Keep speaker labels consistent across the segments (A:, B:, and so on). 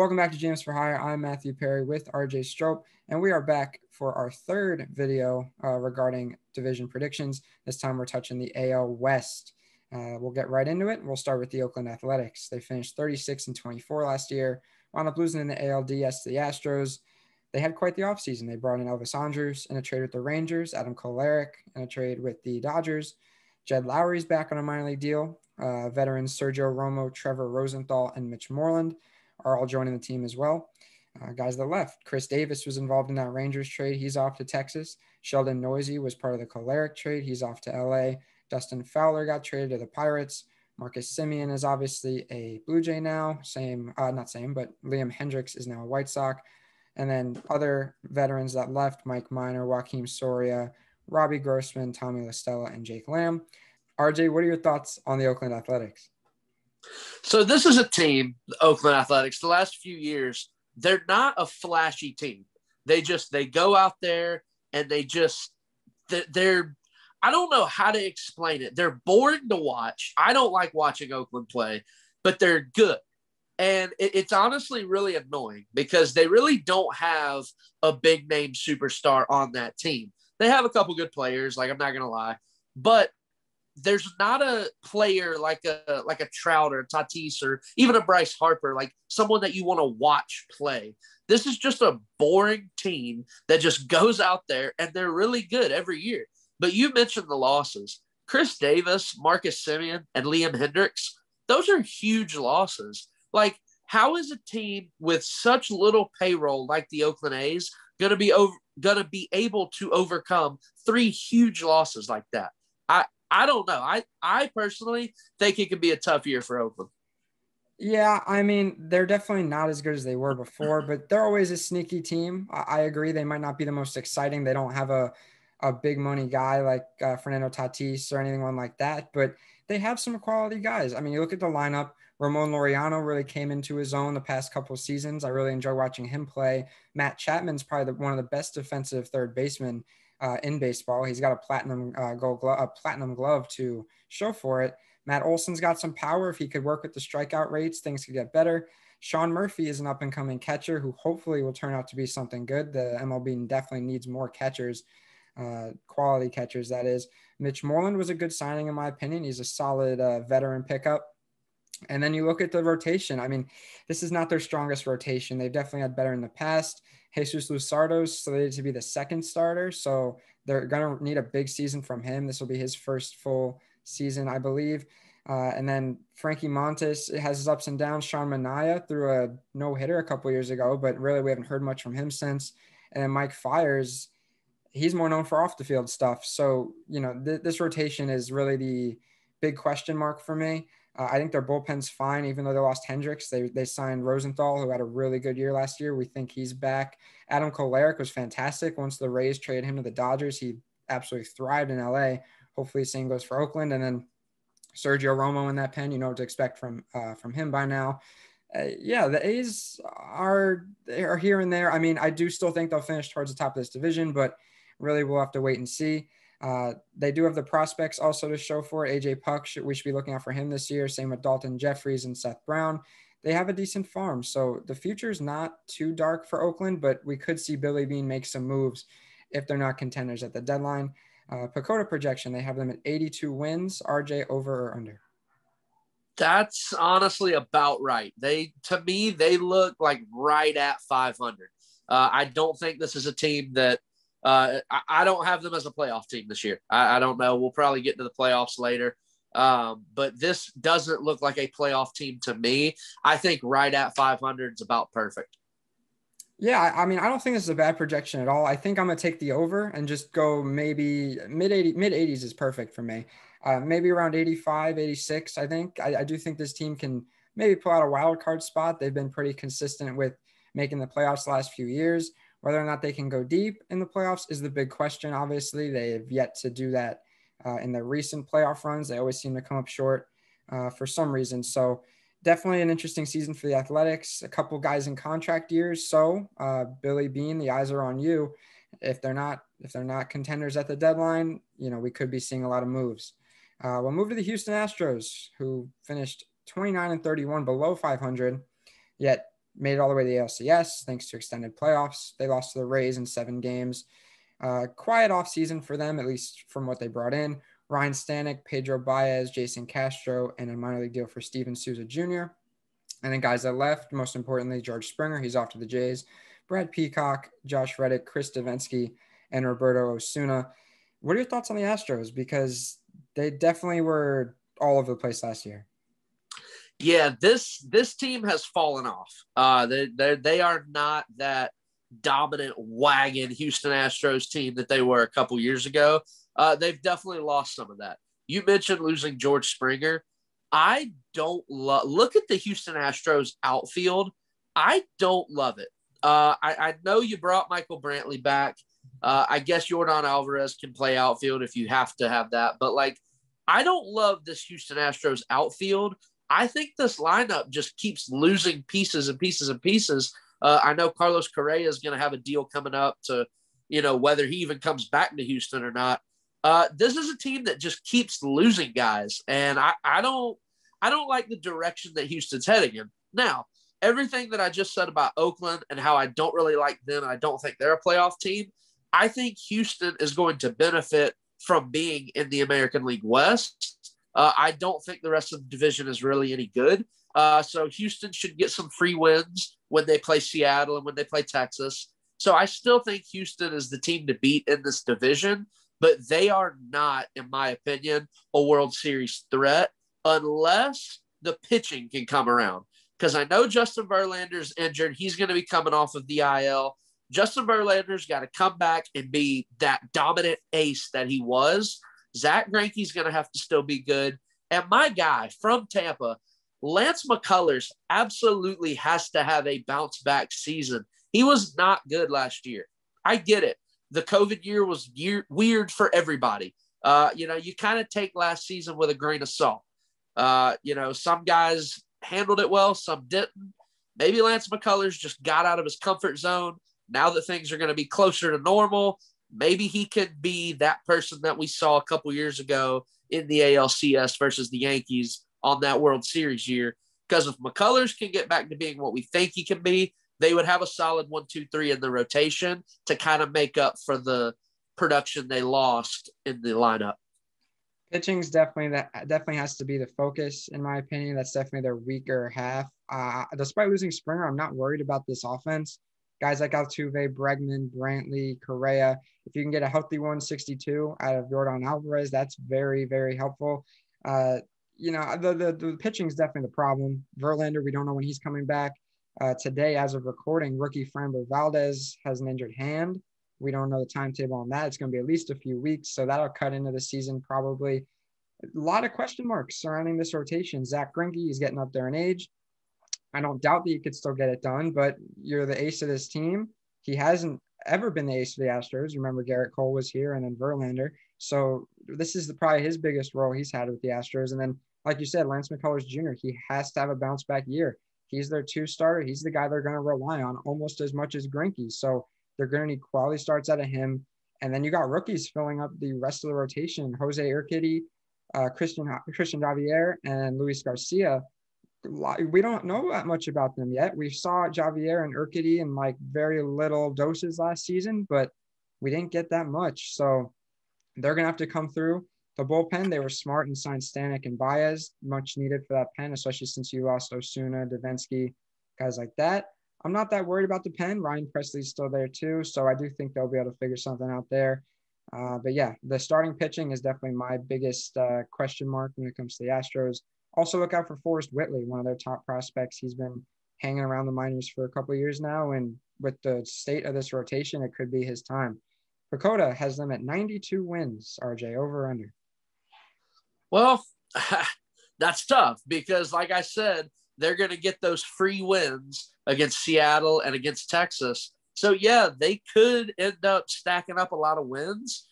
A: Welcome back to James for Hire. I'm Matthew Perry with RJ Strope, and we are back for our third video regarding division predictions. This time we're touching the AL West. We'll get right into it. We'll start with the Oakland Athletics. They finished 36-24 last year, wound up losing in the ALDS to the Astros. They had quite the offseason. They brought in Elvis Andrus in a trade with the Rangers, Adam Kolarek in a trade with the Dodgers. Jed Lowry's back on a minor league deal. Veterans Sergio Romo, Trevor Rosenthal, and Mitch Moreland are all joining the team as well. Guys that left, Chris Davis was involved in that Rangers trade. He's off to Texas. Sheldon Noisy was part of the Kolarek trade. He's off to LA. Dustin Fowler got traded to the Pirates. Marcus Semien is obviously a Blue Jay now. But Liam Hendricks is now a White Sox. And then other veterans that left, Mike Minor, Joaquim Soria, Robbie Grossman, Tommy LaStella, and Jake Lamb. RJ, what are your thoughts on the Oakland Athletics?
B: So this is a team, the Oakland Athletics, the last few years, they're not a flashy team. They go out there and they're I don't know how to explain it. They're boring to watch. I don't like watching Oakland play, but they're good. And it's honestly really annoying because they really don't have a big name superstar on that team. They have a couple good players, like I'm not going to lie, but there's not a player like a Trout or a Tatis or even a Bryce Harper, like someone that you want to watch play. This is just a boring team that just goes out there and they're really good every year. But you mentioned the losses. Chris Davis, Marcus Semien, and Liam Hendricks, those are huge losses. Like, how is a team with such little payroll like the Oakland A's going to be able to overcome three huge losses like that? I don't know. I personally think it could be a tough year for Oakland.
A: Yeah, I mean, they're definitely not as good as they were before, but they're always a sneaky team. I agree. They might not be the most exciting. They don't have a big money guy like Fernando Tatis or anyone like that, but they have some quality guys. I mean, you look at the lineup, Ramon Laureano really came into his own the past couple of seasons. I really enjoy watching him play. Matt Chapman's probably one of the best defensive third basemen in baseball. He's got a platinum glove to show for it. Matt Olson's got some power. If he could work with the strikeout rates, things could get better. Sean Murphy is an up-and-coming catcher who hopefully will turn out to be something good. The MLB definitely needs more catchers, quality catchers, that is. Mitch Moreland was a good signing, in my opinion. He's a solid veteran pickup. And then you look at the rotation. I mean, this is not their strongest rotation. They've definitely had better in the past. Jesus Luzardo's slated to be the second starter, so they're going to need a big season from him. This will be his first full season, I believe. And then Frankie Montes has his ups and downs. Sean Manaea threw a no-hitter a couple years ago, but really we haven't heard much from him since. And then Mike Fiers, he's more known for off-the-field stuff. So, this rotation is really the big question mark for me. I think their bullpen's fine, even though they lost Hendricks. They signed Rosenthal, who had a really good year last year. We think he's back. Adam Kolarek was fantastic. Once the Rays traded him to the Dodgers, he absolutely thrived in LA. Hopefully the same goes for Oakland. And then Sergio Romo in that pen, you know what to expect from him by now. The A's are here and there. I mean, I do still think they'll finish towards the top of this division, but really we'll have to wait and see. They do have the prospects also to show for it. AJ Puck, we should be looking out for him this year. Same with Dalton Jeffries and Seth Brown. They have a decent farm. So the future is not too dark for Oakland, but we could see Billy Beane make some moves if they're not contenders at the deadline. Pacoda projection, they have them at 82 wins. RJ, over or under?
B: That's honestly about right. To me, they look like right at 500. I don't think this is a team that I don't have them as a playoff team this year. I don't know. We'll probably get to the playoffs later. But this doesn't look like a playoff team to me. I think right at 500 is about perfect.
A: Yeah, I mean, I don't think this is a bad projection at all. I think I'm going to take the over and just go maybe mid 80s is perfect for me. Maybe around 85, 86, I think. I do think this team can maybe pull out a wild card spot. They've been pretty consistent with making the playoffs the last few years. Whether or not they can go deep in the playoffs is the big question. Obviously, they have yet to do that in their recent playoff runs. They always seem to come up short for some reason. So definitely an interesting season for the Athletics. A couple guys in contract years. So Billy Beane, the eyes are on you. If they're not contenders at the deadline, we could be seeing a lot of moves. We'll move to the Houston Astros, who finished 29-31 below 500. Yet made it all the way to the ALCS thanks to extended playoffs. They lost to the Rays in 7 games. Quiet offseason for them, at least from what they brought in. Ryan Stanek, Pedro Baez, Jason Castro, and a minor league deal for Steven Souza Jr. And then guys that left, most importantly, George Springer, he's off to the Jays. Brad Peacock, Josh Reddick, Chris Davinsky, and Roberto Osuna. What are your thoughts on the Astros? Because they definitely were all over the place last year.
B: Yeah, this team has fallen off. They are not that dominant wagon Houston Astros team that they were a couple years ago. They've definitely lost some of that. You mentioned losing George Springer. I don't look at the Houston Astros outfield. I don't love it. I know you brought Michael Brantley back. I guess Yordan Alvarez can play outfield if you have to have that. But, like, I don't love this Houston Astros outfield. I think this lineup just keeps losing pieces and pieces and pieces. I know Carlos Correa is going to have a deal coming up to, whether he even comes back to Houston or not. This is a team that just keeps losing guys. And I don't like the direction that Houston's heading in. Now, everything that I just said about Oakland and how I don't really like them and I don't think they're a playoff team, I think Houston is going to benefit from being in the American League West. I don't think the rest of the division is really any good. So Houston should get some free wins when they play Seattle and when they play Texas. So I still think Houston is the team to beat in this division, but they are not, in my opinion, a World Series threat unless the pitching can come around. Because I know Justin Verlander's injured. He's going to be coming off of the IL. Justin Verlander's got to come back and be that dominant ace that he was. Zach Greinke's going to have to still be good. And my guy from Tampa, Lance McCullers, absolutely has to have a bounce-back season. He was not good last year. I get it. The COVID year was weird for everybody. You kind of take last season with a grain of salt. Some guys handled it well, some didn't. Maybe Lance McCullers just got out of his comfort zone. Now that things are going to be closer to normal, maybe he could be that person that we saw a couple years ago in the ALCS versus the Yankees on that World Series year. Because if McCullers can get back to being what we think he can be, they would have a solid 1, 2, 3 in the rotation to kind of make up for the production they lost in the lineup.
A: Pitching's definitely has to be the focus, in my opinion. That's definitely their weaker half. Despite losing Springer, I'm not worried about this offense. Guys like Altuve, Bregman, Brantley, Correa, if you can get a healthy 162 out of Yordan Alvarez, that's very, very helpful. The pitching is definitely the problem. Verlander, we don't know when he's coming back. Today, as of recording, rookie Framber Valdez has an injured hand. We don't know the timetable on that. It's going to be at least a few weeks, so that'll cut into the season probably. A lot of question marks surrounding this rotation. Zach Greinke is getting up there in age. I don't doubt that he could still get it done, but you're the ace of this team. He hasn't ever been the ace of the Astros. Remember, Garrett Cole was here and then Verlander. So this is probably his biggest role he's had with the Astros. And then, like you said, Lance McCullers Jr., he has to have a bounce-back year. He's their 2-starter. He's the guy they're going to rely on almost as much as Greinke. So they're going to need quality starts out of him. And then you got rookies filling up the rest of the rotation. Jose Urquidy, Christian Javier, and Luis Garcia. We don't know that much about them yet. We saw Javier and Urquidy in like very little doses last season, but we didn't get that much. So they're going to have to come through. The bullpen, they were smart and signed Stanek and Baez, much needed for that pen, especially since you lost Osuna, Davinsky, guys like that. I'm not that worried about the pen. Ryan Presley's still there too, so I do think they'll be able to figure something out there. But yeah, the starting pitching is definitely my biggest question mark when it comes to the Astros. Also look out for Forrest Whitley, one of their top prospects. He's been hanging around the minors for a couple of years now, and with the state of this rotation, it could be his time. Pacoda has them at 92 wins, RJ, over or under?
B: Well, that's tough because, like I said, they're going to get those free wins against Seattle and against Texas. So, yeah, they could end up stacking up a lot of wins.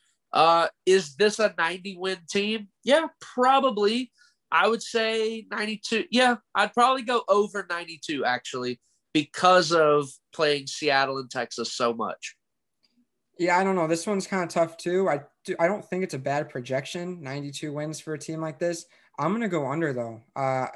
B: Is this a 90-win team? Yeah, probably. I would say 92. Yeah, I'd probably go over 92, actually, because of playing Seattle and Texas so much.
A: Yeah, I don't know. This one's kind of tough, too. I don't think it's a bad projection, 92 wins for a team like this. I'm going to go under, though.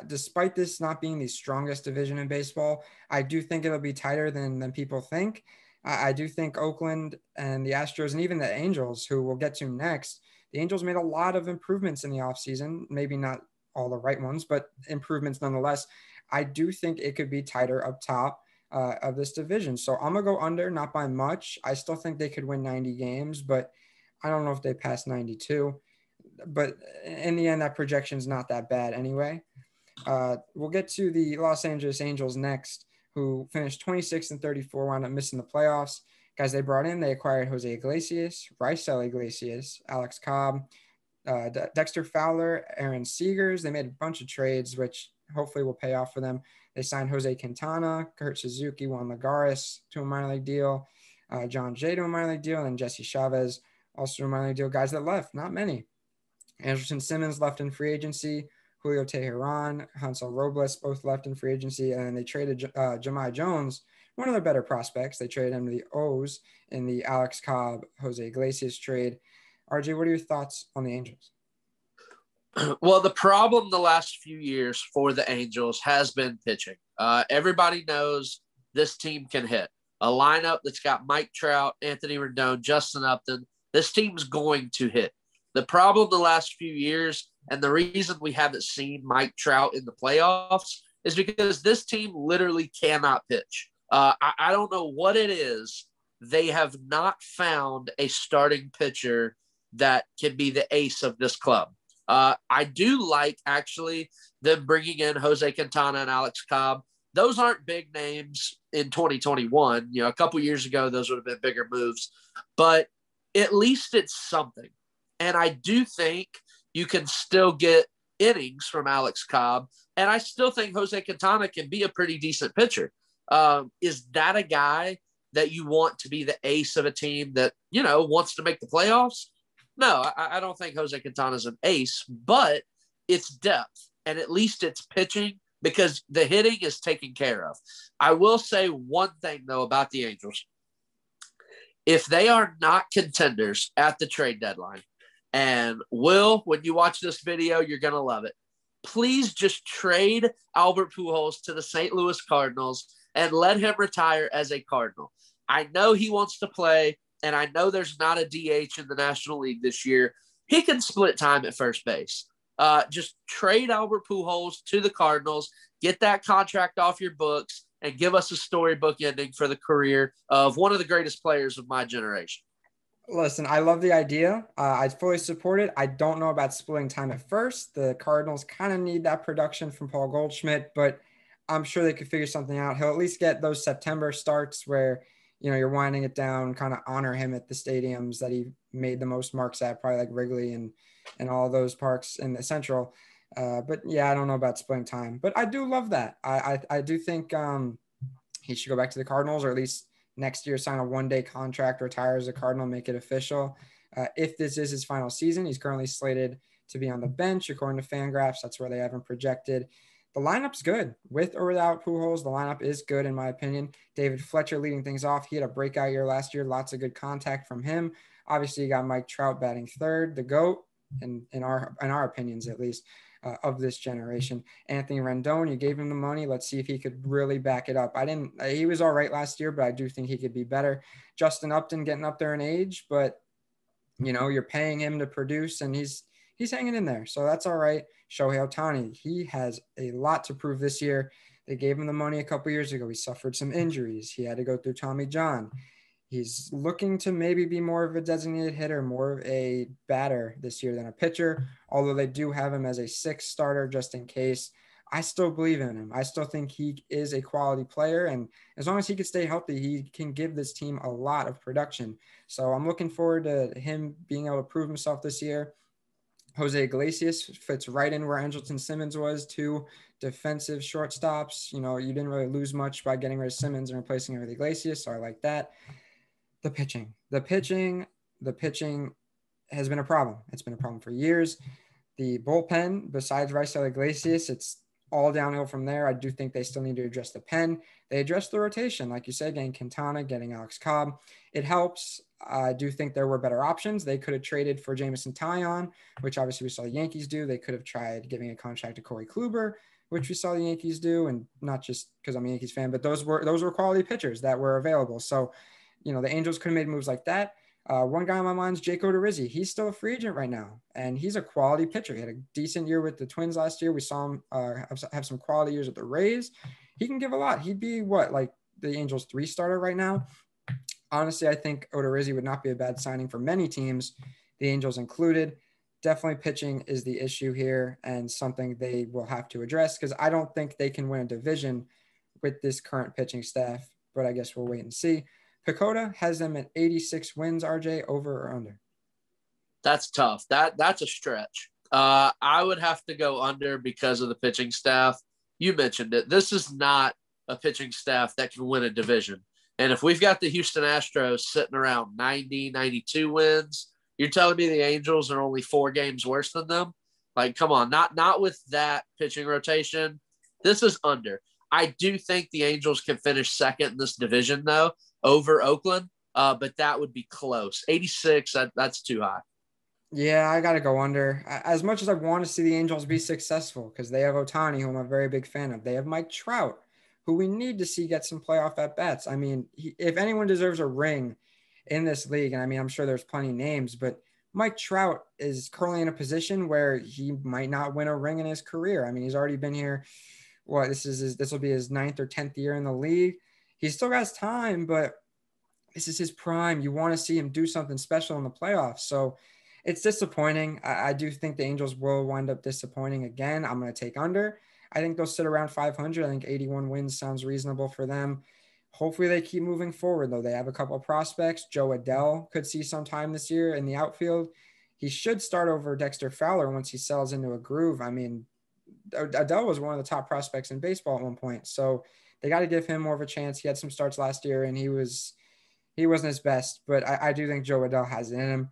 A: Despite this not being the strongest division in baseball, I do think it'll be tighter than people think. I do think Oakland and the Astros and even the Angels, who we'll get to next, the Angels made a lot of improvements in the offseason. Maybe not all the right ones, but improvements nonetheless. I do think it could be tighter up top of this division. So I'm going to go under, not by much. I still think they could win 90 games, but I don't know if they pass 92. But in the end, that projection is not that bad anyway. We'll get to the Los Angeles Angels next, who finished 26-34, wound up missing the playoffs. Guys they brought in, they acquired Jose Iglesias, Raisel Iglesias, Alex Cobb, Dexter Fowler, Aaron Segers. They made a bunch of trades, which hopefully will pay off for them. They signed Jose Quintana, Kurt Suzuki, Juan Lagares to a minor league deal, John Jay to a minor league deal, and Jesse Chavez also to a minor league deal. Guys that left, not many. Andrelton Simmons left in free agency. Julio Teheran, Hansel Robles both left in free agency. And they traded Jahmai Jones, one of their better prospects. They traded him to the O's in the Alex Cobb, Jose Iglesias trade. RJ, what are your thoughts on the Angels?
B: Well, the problem the last few years for the Angels has been pitching. Everybody knows this team can hit. A lineup that's got Mike Trout, Anthony Rendon, Justin Upton. This team's going to hit. The problem the last few years, and the reason we haven't seen Mike Trout in the playoffs, is because this team literally cannot pitch. I don't know what it is. They have not found a starting pitcher that can be the ace of this club. I do like, actually, them bringing in Jose Quintana and Alex Cobb. Those aren't big names in 2021. A couple years ago, those would have been bigger moves. But at least it's something. And I do think you can still get innings from Alex Cobb. And I still think Jose Quintana can be a pretty decent pitcher. Is that a guy that you want to be the ace of a team that, wants to make the playoffs? No, I don't think Jose Quintana is an ace, but it's depth. And at least it's pitching because the hitting is taken care of. I will say one thing, though, about the Angels. If they are not contenders at the trade deadline, and Will, when you watch this video, you're going to love it. Please just trade Albert Pujols to the St. Louis Cardinals and let him retire as a Cardinal. I know he wants to play, and I know there's not a DH in the National League this year. He can split time at first base. Just trade Albert Pujols to the Cardinals, get that contract off your books, and give us a storybook ending for the career of one of the greatest players of my generation.
A: Listen, I love the idea. I fully support it. I don't know about splitting time at first. The Cardinals kind of need that production from Paul Goldschmidt, but I'm sure they could figure something out. He'll at least get those September starts where, you're winding it down, kind of honor him at the stadiums that he made the most marks at, probably like Wrigley and all those parks in the Central. But yeah, I don't know about splitting time, but I do love that. I do think he should go back to the Cardinals, or at least next year sign a one-day contract, retire as a Cardinal, make it official. If this is his final season, he's currently slated to be on the bench, according to FanGraphs. That's where they have him projected. The lineup's good. With or without Pujols, the lineup is good, in my opinion. David Fletcher leading things off. He had a breakout year last year. Lots of good contact from him. Obviously, you got Mike Trout batting third, the GOAT, in our opinions at least, of this generation. Anthony Rendon, you gave him the money. Let's see if he could really back it up. He was all right last year, but I do think he could be better. Justin Upton getting up there in age, but you're paying him to produce, and he's hanging in there. So that's all right. Shohei Ohtani, he has a lot to prove this year. They gave him the money a couple years ago. He suffered some injuries. He had to go through Tommy John. He's looking to maybe be more of a designated hitter, more of a batter this year than a pitcher, although they do have him as a sixth starter just in case. I still believe in him. I still think he is a quality player, and as long as he can stay healthy, he can give this team a lot of production. So I'm looking forward to him being able to prove himself this year. Jose Iglesias fits right in where Andrelton Simmons was, two defensive shortstops. You didn't really lose much by getting rid of Simmons and replacing him with Iglesias, so I like that. The pitching has been a problem. It's been a problem for years. The bullpen, besides Raisel Iglesias, it's all downhill from there. I do think they still need to address the pen. They addressed the rotation, like you said, getting Quintana, getting Alex Cobb. It helps. I do think there were better options. They could have traded for Jamison Tyon, which obviously we saw the Yankees do. They could have tried giving a contract to Corey Kluber, which we saw the Yankees do, and not just because I'm a Yankees fan, but those were quality pitchers that were available. So, the Angels could have made moves like that. One guy on my mind is Jake Odorizzi. He's still a free agent right now, and he's a quality pitcher. He had a decent year with the Twins last year. We saw him have some quality years with the Rays. He can give a lot. He'd be like the Angels 3-starter right now. Honestly, I think Odorizzi would not be a bad signing for many teams, the Angels included. Definitely pitching is the issue here and something they will have to address because I don't think they can win a division with this current pitching staff, but I guess we'll wait and see. Pecota has them at 86 wins, RJ, over or under?
B: That's tough. That's a stretch. I would have to go under because of the pitching staff. You mentioned it. This is not a pitching staff that can win a division. And if we've got the Houston Astros sitting around 90, 92 wins, you're telling me the Angels are only 4 games worse than them? Like, come on, not with that pitching rotation. This is under. I do think the Angels can finish second in this division, though, over Oakland, but that would be close. 86, that's too high.
A: Yeah, I got to go under. As much as I want to see the Angels be successful, because they have Ohtani, who I'm a very big fan of. They have Mike Trout, who we need to see get some playoff at-bats. I mean, if anyone deserves a ring in this league, and I mean, I'm sure there's plenty of names, but Mike Trout is currently in a position where he might not win a ring in his career. I mean, he's already been here. This will be his 9th or 10th year in the league. He still got time, but this is his prime. You want to see him do something special in the playoffs. So it's disappointing. I do think the Angels will wind up disappointing again. I'm going to take under. I think they'll sit around 500. I think 81 wins sounds reasonable for them. Hopefully they keep moving forward, though. They have a couple of prospects. Joe Adell could see some time this year in the outfield. He should start over Dexter Fowler once he settles into a groove. I mean, Adell was one of the top prospects in baseball at one point, so they got to give him more of a chance. He had some starts last year, and he wasn't his best, but I do think Joe Adell has it in him.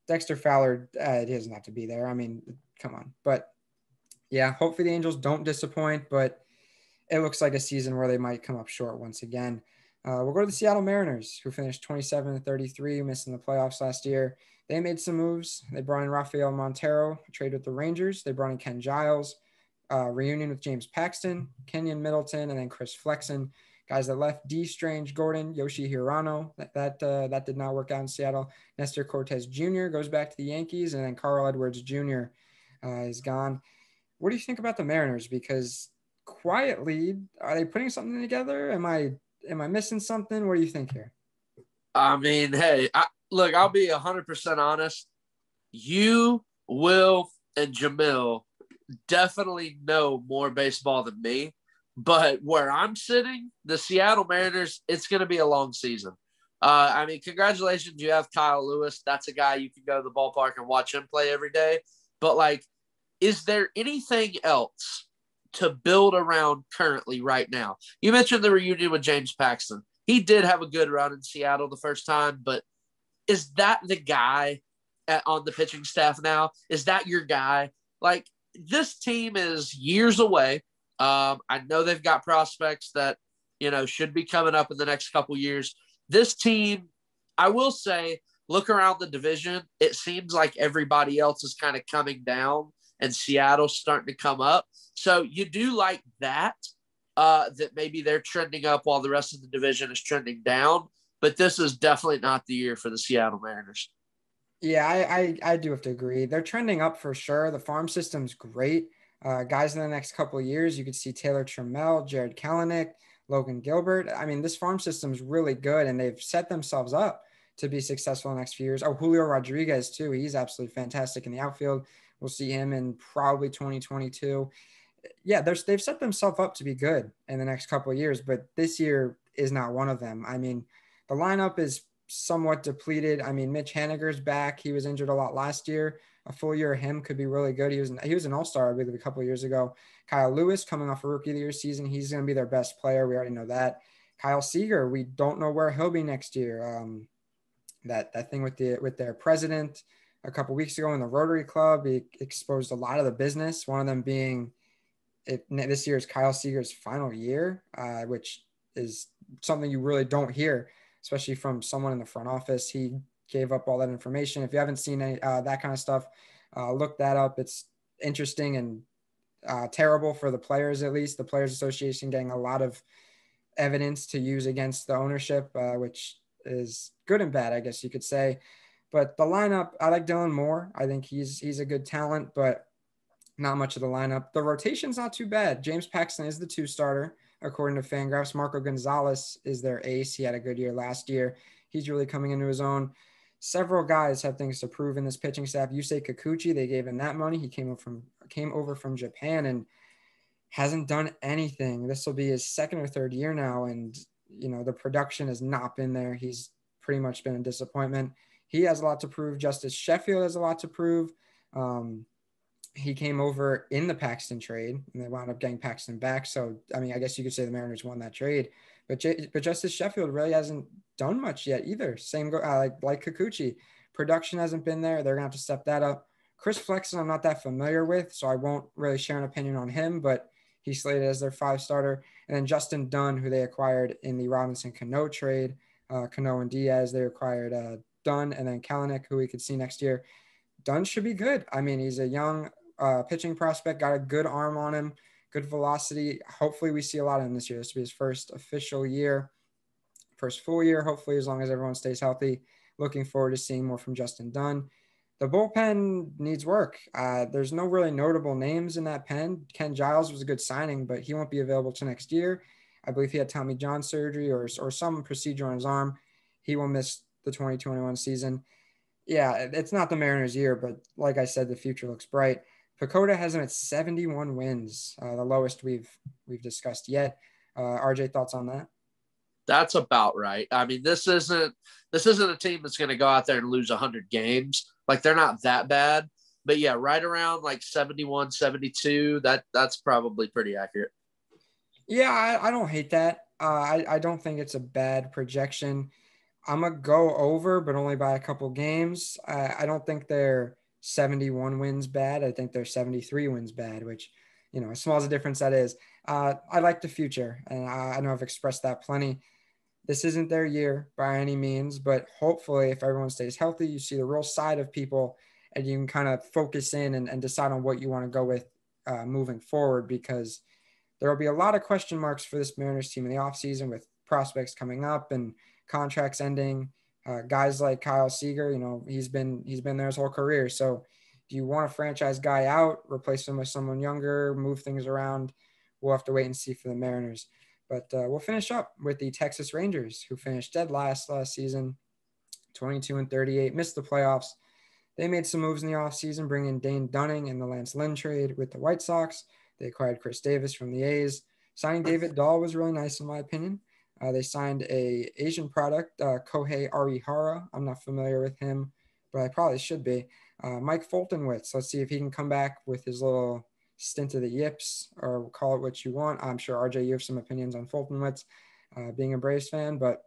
A: Dexter Fowler, he doesn't have to be there. I mean, come on. But yeah, hopefully the Angels don't disappoint, but it looks like a season where they might come up short once again. We'll go to the Seattle Mariners, who finished 27-33, missing the playoffs last year. They made some moves. They brought in Rafael Montero, trade with the Rangers. They brought in Ken Giles, reunion with James Paxton, Kenyon Middleton, and then Chris Flexen. Guys that left: D. Strange Gordon, Yoshi Hirano. That did not work out in Seattle. Nestor Cortez Jr. goes back to the Yankees, and then Carl Edwards Jr. Is gone. What do you think about the Mariners? Because quietly, are they putting something together? Am I missing something? What do you think here?
B: I mean, hey, I'll be 100% honest. You, Will, and Jamil definitely know more baseball than me. But where I'm sitting, the Seattle Mariners, it's going to be a long season. I mean, congratulations, you have Kyle Lewis. That's a guy you can go to the ballpark and watch him play every day. But, like, is there anything else to build around currently right now? You mentioned the reunion with James Paxton. He did have a good run in Seattle the first time, but is that the guy on the pitching staff now? Is that your guy? Like, this team is years away. I know they've got prospects that, should be coming up in the next couple years. This team, I will say, look around the division. It seems like everybody else is kind of coming down and Seattle's starting to come up. So you do like that maybe they're trending up while the rest of the division is trending down. But this is definitely not the year for the Seattle Mariners.
A: Yeah, I do have to agree. They're trending up for sure. The farm system's great. Guys in the next couple of years, you could see Taylor Trammell, Jared Kelenic, Logan Gilbert. I mean, this farm system is really good, and they've set themselves up to be successful in the next few years. Oh, Julio Rodriguez, too. He's absolutely fantastic in the outfield. We'll see him in probably 2022. Yeah, they've set themselves up to be good in the next couple of years, but this year is not one of them. I mean, the lineup is somewhat depleted. I mean, Mitch Haniger's back. He was injured a lot last year. A full year of him could be really good. He was an all-star, I believe, a couple of year ago. Kyle Lewis coming off a rookie of the year season. He's going to be their best player. We already know that. Kyle Seager, we don't know where he'll be next year. That thing with their president a couple of weeks ago in the Rotary Club, he exposed a lot of the business. One of them being this year is Kyle Seager's final year, which is something you really don't hear, especially from someone in the front office. He gave up all that information. If you haven't seen any, that kind of stuff, look that up. It's interesting and terrible for the players, at least. The Players Association getting a lot of evidence to use against the ownership, which is good and bad, I guess you could say. But the lineup, I like Dylan Moore. I think he's a good talent, but not much of the lineup. The rotation's not too bad. James Paxton is the 2 starter, according to FanGraphs. Marco Gonzalez is their ace. He had a good year last year. He's really coming into his own. Several guys have things to prove in this pitching staff. Yusei Kikuchi, they gave him that money. He came over from Japan and hasn't done anything. This will be his 2nd or 3rd year now, and the production has not been there. He's pretty much been a disappointment. He has a lot to prove. Justice Sheffield has a lot to prove. He came over in the Paxton trade, and they wound up getting Paxton back. So, I mean, I guess you could say the Mariners won that trade. But Justice Sheffield really hasn't done much yet either. Same like Kikuchi. Production hasn't been there. They're going to have to step that up. Chris Flexen, I'm not that familiar with, so I won't really share an opinion on him, but he's slated as their 5 starter. And then Justin Dunn, who they acquired in the Robinson Cano trade. Cano and Diaz, they acquired Dunn, and then Kalanick, who we could see next year. Dunn should be good. I mean, he's a young pitching prospect, got a good arm on him, good velocity. Hopefully we see a lot of him this year. This will be his first official year, first full year, hopefully, as long as everyone stays healthy. Looking forward to seeing more from Justin Dunn. The bullpen needs work. There's no really notable names in that pen. Ken Giles was a good signing, but he won't be available till next year. I believe he had Tommy John surgery or some procedure on his arm. He will miss the 2021 season. Yeah, it's not the Mariners' year, but like I said, the future looks bright. Pacoda has him at 71 wins, the lowest we've discussed yet. RJ, thoughts on that?
B: That's about right. I mean, this isn't a team that's going to go out there and lose 100 games. Like, they're not that bad. But yeah, right around like 71, 72, that's probably pretty accurate.
A: Yeah, I don't hate that. I don't think it's a bad projection. I'm going to go over, but only by a couple games. I don't think they're 71 wins bad. I think they're 73 wins bad, which, as small as a difference that is. I like the future, and I know I've expressed that plenty. This isn't their year by any means, but hopefully if everyone stays healthy, you see the real side of people, and you can kind of focus in and decide on what you want to go with moving forward, because there will be a lot of question marks for this Mariners team in the offseason with prospects coming up and contracts ending. Guys like Kyle Seager, he's been there his whole career. So if you want a franchise guy out, replace him with someone younger, move things around, we'll have to wait and see for the Mariners. But we'll finish up with the Texas Rangers, who finished dead last season, 22-38, missed the playoffs. They made some moves in the offseason, bringing Dane Dunning in the Lance Lynn trade with the White Sox. They acquired Chris Davis from the A's. Signing David Dahl was really nice, in my opinion. They signed a Asian product, Kohei Arihara. I'm not familiar with him, but I probably should be. Mike Fultonwitz. Let's see if he can come back with his little stint of the yips, or call it what you want. I'm sure, RJ, you have some opinions on Fultonwitz, being a Braves fan, but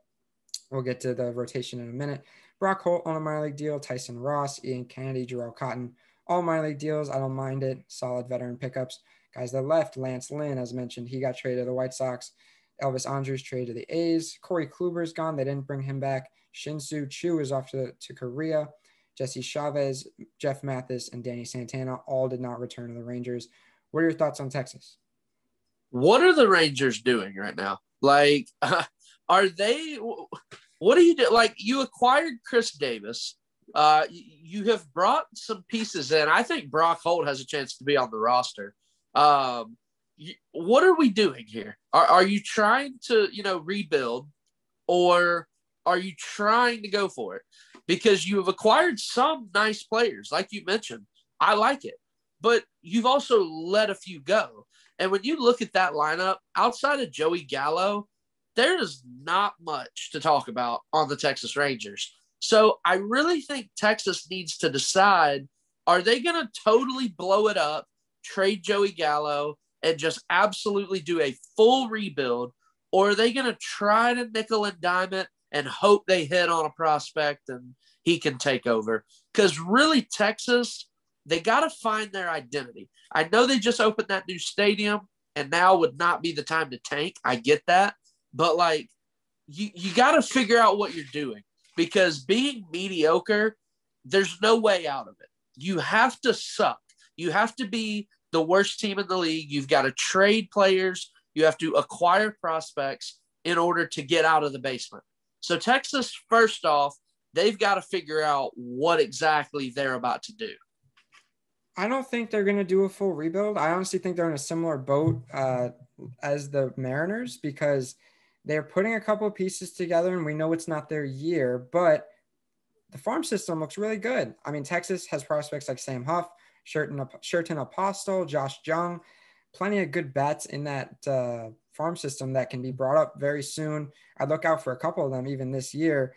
A: we'll get to the rotation in a minute. Brock Holt on a minor league deal. Tyson Ross, Ian Kennedy, Jarrell Cotton, all minor league deals. I don't mind it. Solid veteran pickups. Guys that left, Lance Lynn, as mentioned, he got traded to the White Sox. Elvis Andrus traded to the A's. Corey Kluber's gone. They didn't bring him back. Shin-Soo Choo is off to Korea. Jesse Chavez, Jeff Mathis, and Danny Santana all did not return to the Rangers. What are your thoughts on Texas?
B: What are the Rangers doing right now? Like, are they – what do you do? Like, you acquired Chris Davis. You have brought some pieces in. I think Brock Holt has a chance to be on the roster. What are we doing here? Are you trying to, rebuild, or are you trying to go for it? Because you have acquired some nice players, like you mentioned. I like it, but you've also let a few go. And when you look at that lineup, outside of Joey Gallo, there is not much to talk about on the Texas Rangers. So I really think Texas needs to decide, are they going to totally blow it up, trade Joey Gallo, and just absolutely do a full rebuild, or are they going to try to nickel and dime it and hope they hit on a prospect and he can take over? Because really, Texas, they got to find their identity. I know they just opened that new stadium, and now would not be the time to tank. I get that. But, you got to figure out what you're doing. because being mediocre, there's no way out of it. You have to suck. You have to be the worst team in the league. You've got to trade players. You have to acquire prospects in order to get out of the basement. So Texas, first off, they've got to figure out what exactly they're about to do.
A: I don't think they're going to do a full rebuild. I honestly think they're in a similar boat as the Mariners, because they're putting a couple of pieces together, and we know it's not their year, but the farm system looks really good. I mean, Texas has prospects like Sam Huff, Sherton Apostle, Josh Jung, plenty of good bats in that farm system that can be brought up very soon. I'd look out for a couple of them even this year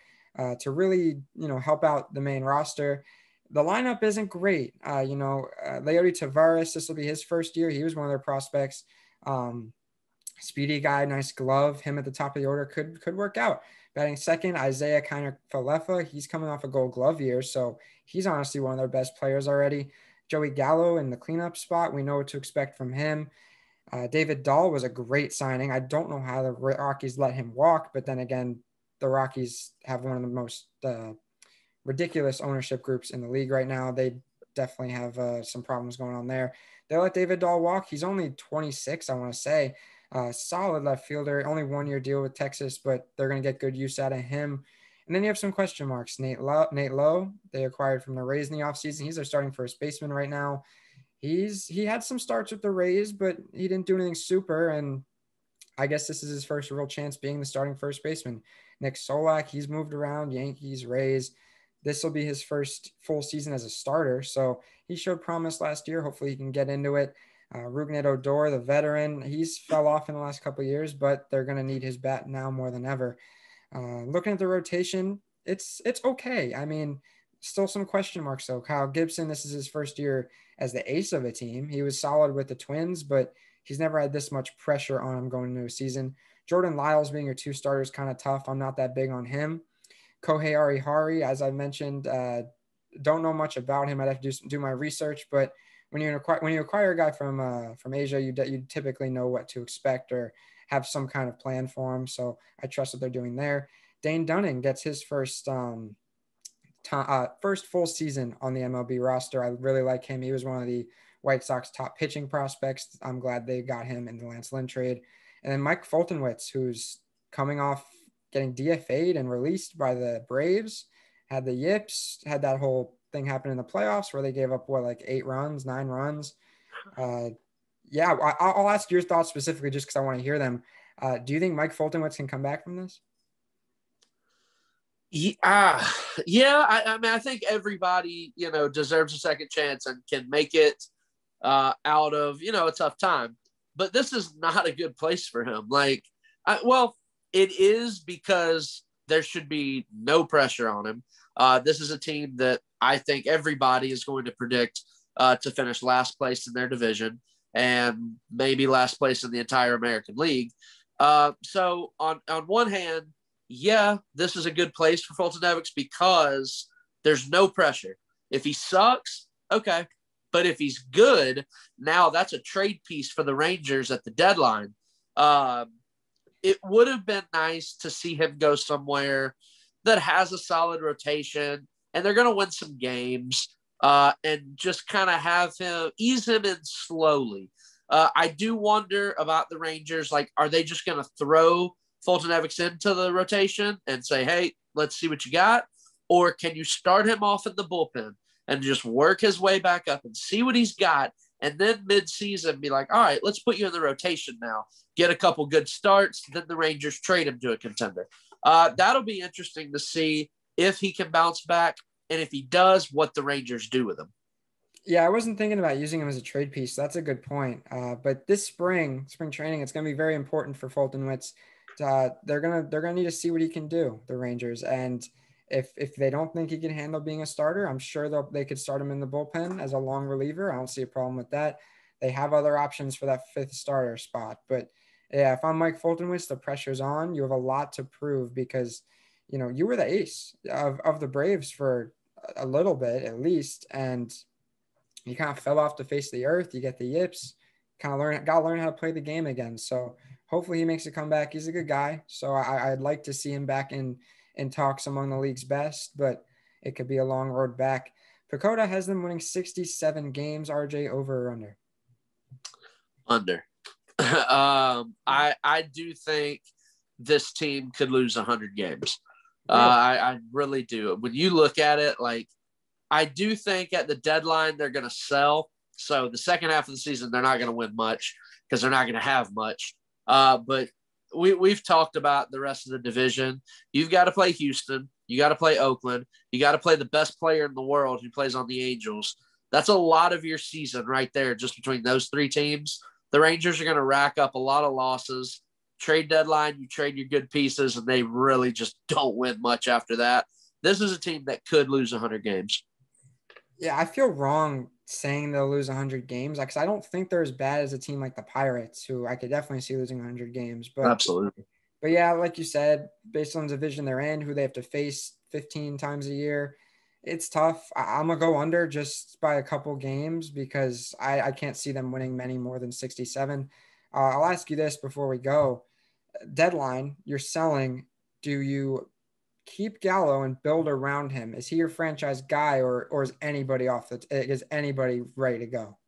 A: to really, help out the main roster. The lineup isn't great. Leody Tavares, this will be his first year. He was one of their prospects. Speedy guy, nice glove. Him at the top of the order could work out. Batting second, Isaiah Kiner-Falefa. He's coming off a Gold Glove year, so he's honestly one of their best players already. Joey Gallo in the cleanup spot. We know what to expect from him. David Dahl was a great signing. I don't know how the Rockies let him walk, but then again, the Rockies have one of the most ridiculous ownership groups in the league right now. They definitely have some problems going on there. They let David Dahl walk. He's only 26, I want to say. Solid left fielder, only 1 year deal with Texas, but they're going to get good use out of him. And then you have some question marks. Nate Lowe, they acquired from the Rays in the offseason. He's their starting first baseman right now. He had some starts with the Rays, but he didn't do anything super. And I guess this is his first real chance being the starting first baseman. Nick Solak, he's moved around, Yankees, Rays. This will be his first full season as a starter. So he showed promise last year. Hopefully he can get into it. Rougned Odor, the veteran, he's fell off in the last couple of years, but they're going to need his bat now more than ever. Looking at the rotation, it's okay. I mean, still some question marks though. Kyle Gibson, this is his first year as the ace of a team. He was solid with the Twins, but he's never had this much pressure on him going into a season. Jordan Lyles being your two starters, kind of tough. I'm not that big on him. Kohei Arihara, as I mentioned, don't know much about him. I'd have to do my research, but when you acquire a guy from Asia, you typically know what to expect or have some kind of plan for him. So I trust what they're doing there. Dane Dunning gets his first full season on the MLB roster. I really like him. He was one of the White Sox top pitching prospects. I'm glad they got him in the Lance Lynn trade. And then Mike Foltynewicz, who's coming off getting DFA'd and released by the Braves, had the yips, had that whole thing happen in the playoffs where they gave up 9 runs. I'll ask your thoughts specifically just because I want to hear them. Do you think Mike Foltynewicz can come back from this?
B: I mean, I think everybody, deserves a second chance and can make it out of, a tough time. But this is not a good place for him. It is because there should be no pressure on him. This is a team that I think everybody is going to predict to finish last place in their division and maybe last place in the entire American League. So on one hand, this is a good place for Foltynewicz because there's no pressure. If he sucks, okay. But if he's good, now that's a trade piece for the Rangers at the deadline. It would have been nice to see him go somewhere that has a solid rotation and they're going to win some games and just kind of ease him in slowly. I do wonder about the Rangers. Are they just going to throw Foltynewicz into the rotation and say, hey, let's see what you got? Or can you start him off in the bullpen and just work his way back up and see what he's got? And then mid-season be like, all right, let's put you in the rotation now. Get a couple good starts. Then the Rangers trade him to a contender. That'll be interesting to see if he can bounce back. And if he does, what the Rangers do with him.
A: Yeah, I wasn't thinking about using him as a trade piece. That's a good point. But this spring training, it's going to be very important for Foltynewicz. They're gonna need to see what he can do, the Rangers. And if they don't think he can handle being a starter, I'm sure they could start him in the bullpen as a long reliever. I don't see a problem with that. They have other options for that fifth starter spot. But yeah, if I'm Mike Foltynewicz, the pressure's on. You have a lot to prove because, you were the ace of the Braves for a little bit at least. And you kind of fell off the face of the earth. You get the yips, got to learn how to play the game again. So hopefully he makes a comeback. He's a good guy. So I'd like to see him back in in talks among the league's best, but it could be a long road back. Pacoda has them winning 67 games. RJ, over or under?
B: Under. I do think this team could lose 100 games.
A: Really?
B: I really do. When you look at it, like, I do think at the deadline they're going to sell. So the second half of the season, they're not going to win much because they're not going to have much. But we've talked about the rest of the division. You've got to play Houston. You got to play Oakland. You got to play the best player in the world who plays on the Angels. That's a lot of your season right there, just between those three teams. The Rangers are going to rack up a lot of losses. Trade deadline, you trade your good pieces, and they really just don't win much after that. This is a team that could lose 100 games.
A: Yeah, I feel wrong saying they'll lose 100 games because I don't think they're as bad as a team like the Pirates, who I could definitely see losing 100 games.
B: Absolutely.
A: But yeah, like you said, based on the division they're in, who they have to face 15 times a year, it's tough. I'm going to go under just by a couple games because I can't see them winning many more than 67. I'll ask you this before we go. Deadline, you're selling. Do you keep Gallo and build around him? Is he your franchise guy, or is anybody is anybody ready to go?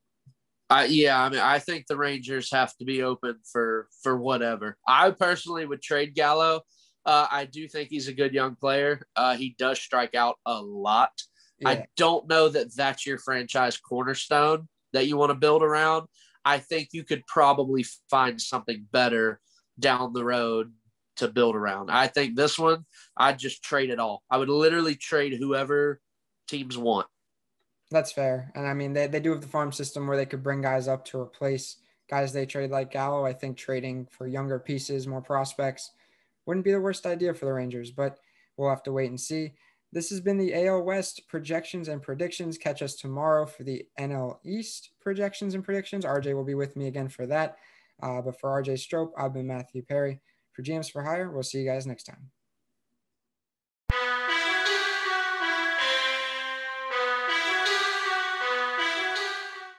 B: Yeah, I mean, I think the Rangers have to be open for whatever. I personally would trade Gallo. I do think he's a good young player. He does strike out a lot. Yeah. I don't know that that's your franchise cornerstone that you want to build around. I think you could probably find something better down the road to build around. I think this one, I'd just trade it all. I would literally trade whoever teams want.
A: That's fair. And I mean, they do have the farm system where they could bring guys up to replace guys they trade like Gallo. I think trading for younger pieces, more prospects, wouldn't be the worst idea for the Rangers, but we'll have to wait and see. This has been the AL West projections and predictions. Catch us tomorrow for the NL East projections and predictions. RJ will be with me again for that. But for RJ Strope, I've been Matthew Perry. For GMs for Hire, we'll see you guys next time.